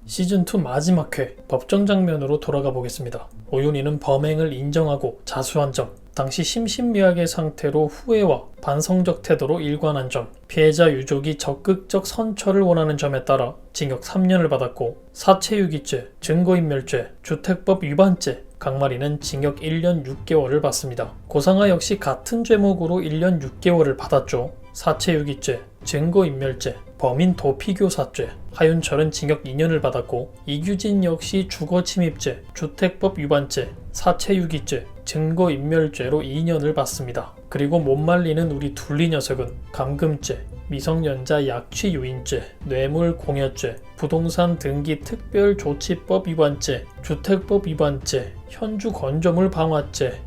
시즌2 마지막 회 법정 장면으로 돌아가 보겠습니다. 오윤희는 범행을 인정하고 자수한 점, 당시 심신미약의 상태로 후회와 반성적 태도로 일관한 점, 피해자 유족이 적극적 선처를 원하는 점에 따라 징역 3년을 받았고, 사체유기죄, 증거인멸죄, 주택법 위반죄, 강마리는 징역 1년 6개월을 받습니다. 고상하 역시 같은 죄목으로 1년 6개월을 받았죠. 사체유기죄, 증거인멸죄, 범인 도피교사죄, 하윤철은 징역 2년을 받았고, 이규진 역시 주거침입죄, 주택법 위반죄, 사체유기죄, 증거인멸죄로 2년을 받습니다. 그리고 못 말리는 우리 둘리 녀석은 감금죄, 미성년자 약취유인죄, 뇌물공여죄, 부동산 등기 특별조치법 위반죄, 주택법 위반죄, 현주 건조물 방화죄,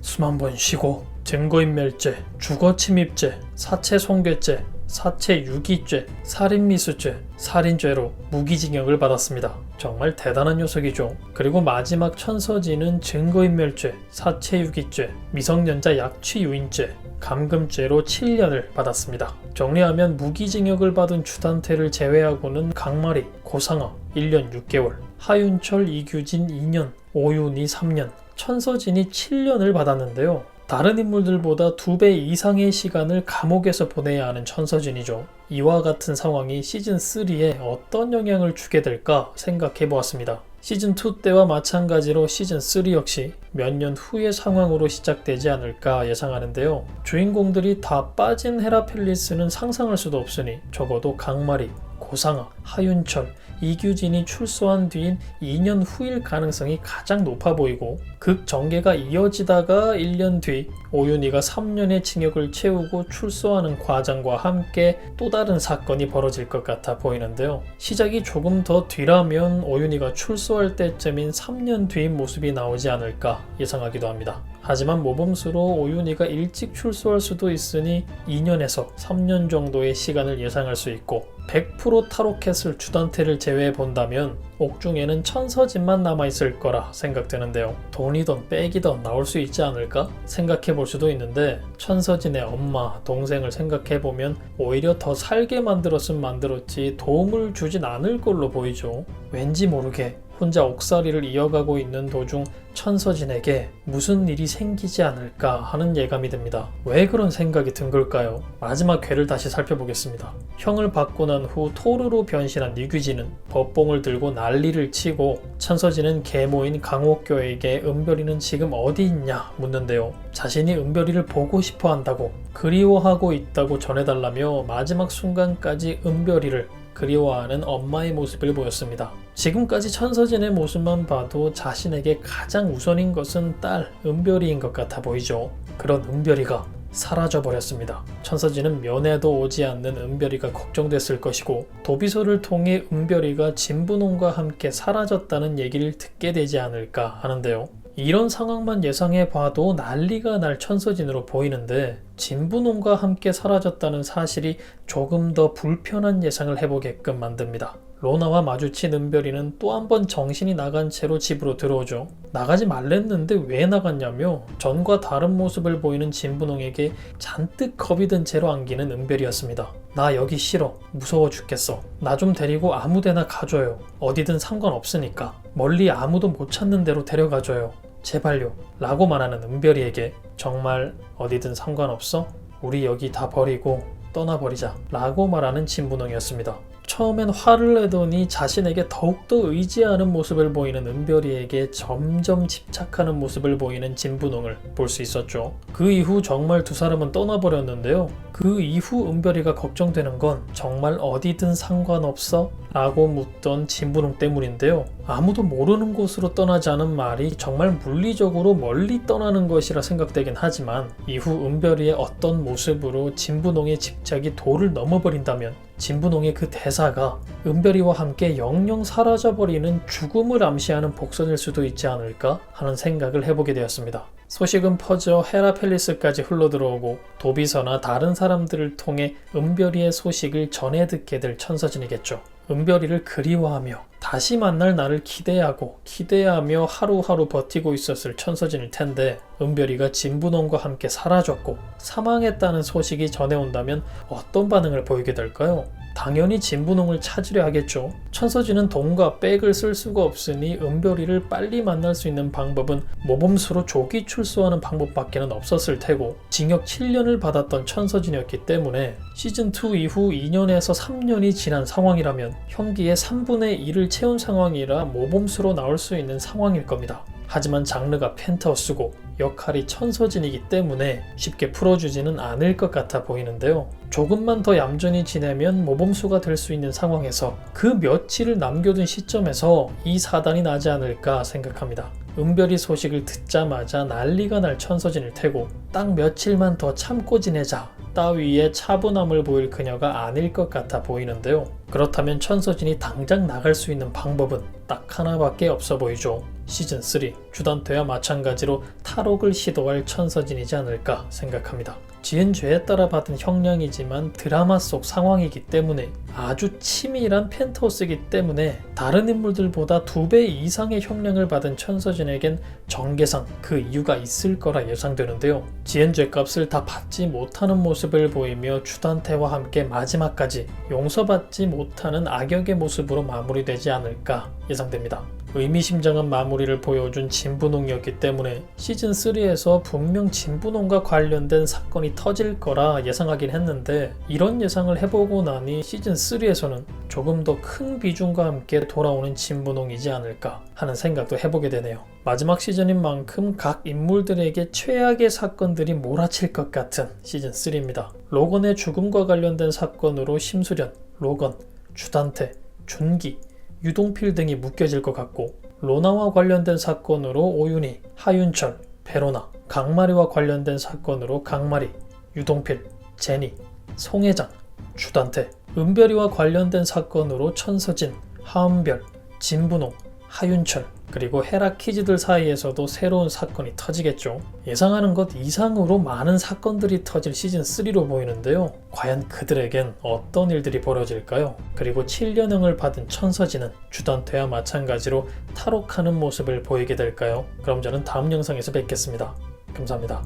숨 한 번 쉬고, 증거인멸죄, 주거침입죄, 사체손괴죄, 사체유기죄, 살인미수죄, 살인죄로 무기징역을 받았습니다. 정말 대단한 녀석이죠. 그리고 마지막 천서진은 증거인멸죄, 사체유기죄, 미성년자 약취유인죄, 감금죄로 7년을 받았습니다. 정리하면 무기징역을 받은 주단태를 제외하고는 강마리, 고상하 1년 6개월, 하윤철, 이규진 2년, 오윤희 3년, 천서진이 7년을 받았는데요. 다른 인물들보다 2배 이상의 시간을 감옥에서 보내야 하는 천서진이죠. 이와 같은 상황이 시즌3에 어떤 영향을 주게 될까 생각해 보았습니다. 시즌2 때와 마찬가지로 시즌3 역시 몇 년 후의 상황으로 시작되지 않을까 예상하는데요. 주인공들이 다 빠진 헤라펠리스는 상상할 수도 없으니 적어도 강마리, 고상하, 하윤철, 이규진이 출소한 뒤인 2년 후일 가능성이 가장 높아 보이고, 극전개가 이어지다가 1년 뒤 오윤희가 3년의 징역을 채우고 출소하는 과정과 함께 또 다른 사건이 벌어질 것 같아 보이는데요. 시작이 조금 더 뒤라면 오윤희가 출소할 때쯤인 3년 뒤인 모습이 나오지 않을까 예상하기도 합니다. 하지만 모범수로 오윤희가 일찍 출소할 수도 있으니 2년에서 3년 정도의 시간을 예상할 수 있고, 100% 탈옥했을 주단태를 제외해 본다면 옥중에는 천서진만 남아있을 거라 생각되는데요. 돈이든 백이든 나올 수 있지 않을까 생각해 볼 수도 있는데, 천서진의 엄마, 동생을 생각해 보면 오히려 더 살게 만들었으면 만들었지 도움을 주진 않을 걸로 보이죠. 왠지 모르게 혼자 옥살이를 이어가고 있는 도중 천서진에게 무슨 일이 생기지 않을까 하는 예감이 듭니다. 왜 그런 생각이 든 걸까요? 마지막 회를 다시 살펴보겠습니다. 형을 받고 난 후 토르로 변신한 이규진은 법봉을 들고 난리를 치고, 천서진은 계모인 강옥교에게 은별이는 지금 어디 있냐 묻는데요. 자신이 은별이를 보고 싶어 한다고, 그리워하고 있다고 전해달라며 마지막 순간까지 은별이를 그리워하는 엄마의 모습을 보였습니다. 지금까지 천서진의 모습만 봐도 자신에게 가장 우선인 것은 딸 은별이인 것 같아 보이죠. 그런 은별이가 사라져버렸습니다. 천서진은 면회도 오지 않는 은별이가 걱정됐을 것이고, 도비소를 통해 은별이가 진분홍과 함께 사라졌다는 얘기를 듣게 되지 않을까 하는데요. 이런 상황만 예상해 봐도 난리가 날 천서진으로 보이는데, 진분홍과 함께 사라졌다는 사실이 조금 더 불편한 예상을 해보게끔 만듭니다. 로나와 마주친 은별이는 또 한 번 정신이 나간 채로 집으로 들어오죠. 나가지 말랬는데 왜 나갔냐며 전과 다른 모습을 보이는 진분홍에게 잔뜩 겁이 든 채로 안기는 은별이었습니다. 나 여기 싫어. 무서워 죽겠어. 나 좀 데리고 아무 데나 가줘요. 어디든 상관없으니까. 멀리 아무도 못 찾는 데로 데려가줘요. 제발요. 라고 말하는 은별이에게 정말 어디든 상관없어? 우리 여기 다 버리고 떠나버리자. 라고 말하는 진분홍이었습니다. 처음엔 화를 내더니 자신에게 더욱더 의지하는 모습을 보이는 은별이에게 점점 집착하는 모습을 보이는 진분홍을 볼 수 있었죠. 그 이후 정말 두 사람은 떠나버렸는데요. 그 이후 은별이가 걱정되는 건 정말 어디든 상관없어? 라고 묻던 진분홍 때문인데요. 아무도 모르는 곳으로 떠나자는 말이 정말 물리적으로 멀리 떠나는 것이라 생각되긴 하지만, 이후 은별이의 어떤 모습으로 진분홍의 집착이 도를 넘어버린다면 진분홍의 그 대사가 은별이와 함께 영영 사라져버리는 죽음을 암시하는 복선일 수도 있지 않을까 하는 생각을 해보게 되었습니다. 소식은 퍼져 헤라펠리스까지 흘러들어오고, 도비서나 다른 사람들을 통해 은별이의 소식을 전해 듣게 될 천서진이겠죠. 은별이를 그리워하며 다시 만날 날을 기대하며 하루하루 버티고 있었을 천서진일 텐데, 은별이가 진분홍과 함께 사라졌고 사망했다는 소식이 전해온다면 어떤 반응을 보이게 될까요? 당연히 진분홍을 찾으려 하겠죠. 천서진은 돈과 백을 쓸 수가 없으니 은별이를 빨리 만날 수 있는 방법은 모범수로 조기 출소하는 방법밖에는 없었을 테고, 징역 7년을 받았던 천서진이었기 때문에 시즌2 이후 2년에서 3년이 지난 상황이라면 형기의 3분의 1을 채운 상황이라 모범수로 나올 수 있는 상황일 겁니다. 하지만 장르가 펜트하우스고 역할이 천서진이기 때문에 쉽게 풀어주지는 않을 것 같아 보이는데요. 조금만 더 얌전히 지내면 모범수가 될 수 있는 상황에서 그 며칠을 남겨둔 시점에서 이 사단이 나지 않을까 생각합니다. 은별이 소식을 듣자마자 난리가 날 천서진일 테고 딱 며칠만 더 참고 지내자 따위의 차분함을 보일 그녀가 아닐 것 같아 보이는데요. 그렇다면 천서진이 당장 나갈 수 있는 방법은 딱 하나밖에 없어 보이죠. 시즌3 주단태와 마찬가지로 탈옥을 시도할 천서진이지 않을까 생각합니다. 지은 죄에 따라 받은 형량이지만 드라마 속 상황이기 때문에 아주 치밀한 펜트하우스이기 때문에 다른 인물들보다 2배 이상의 형량을 받은 천서진에겐 정계상 그 이유가 있을 거라 예상되는데요. 지은 죄값을 다 받지 못하는 모습을 보이며 주단태와 함께 마지막까지 용서받지 못하는 악역의 모습으로 마무리되지 않을까 예상됩니다. 의미심장한 마무리를 보여준 진분홍이었기 때문에 시즌3에서 분명 진분홍과 관련된 사건이 터질 거라 예상하긴 했는데, 이런 예상을 해보고 나니 시즌3에서는 조금 더 큰 비중과 함께 돌아오는 진분홍이지 않을까 하는 생각도 해보게 되네요. 마지막 시즌인 만큼 각 인물들에게 최악의 사건들이 몰아칠 것 같은 시즌3입니다. 로건의 죽음과 관련된 사건으로 심수련, 로건, 주단태, 준기, 유동필 등이 묶여질 것 같고, 로나와 관련된 사건으로 오윤희, 하윤철, 베로나, 강마리와 관련된 사건으로 강마리, 유동필, 제니, 송혜장, 주단태, 은별이와 관련된 사건으로 천서진, 하은별, 진분홍, 하윤철, 그리고 헤라키즈들 사이에서도 새로운 사건이 터지겠죠. 예상하는 것 이상으로 많은 사건들이 터질 시즌3로 보이는데요. 과연 그들에겐 어떤 일들이 벌어질까요? 그리고 7년형을 받은 천서진은 주단태와 마찬가지로 탈옥하는 모습을 보이게 될까요? 그럼 저는 다음 영상에서 뵙겠습니다. 감사합니다.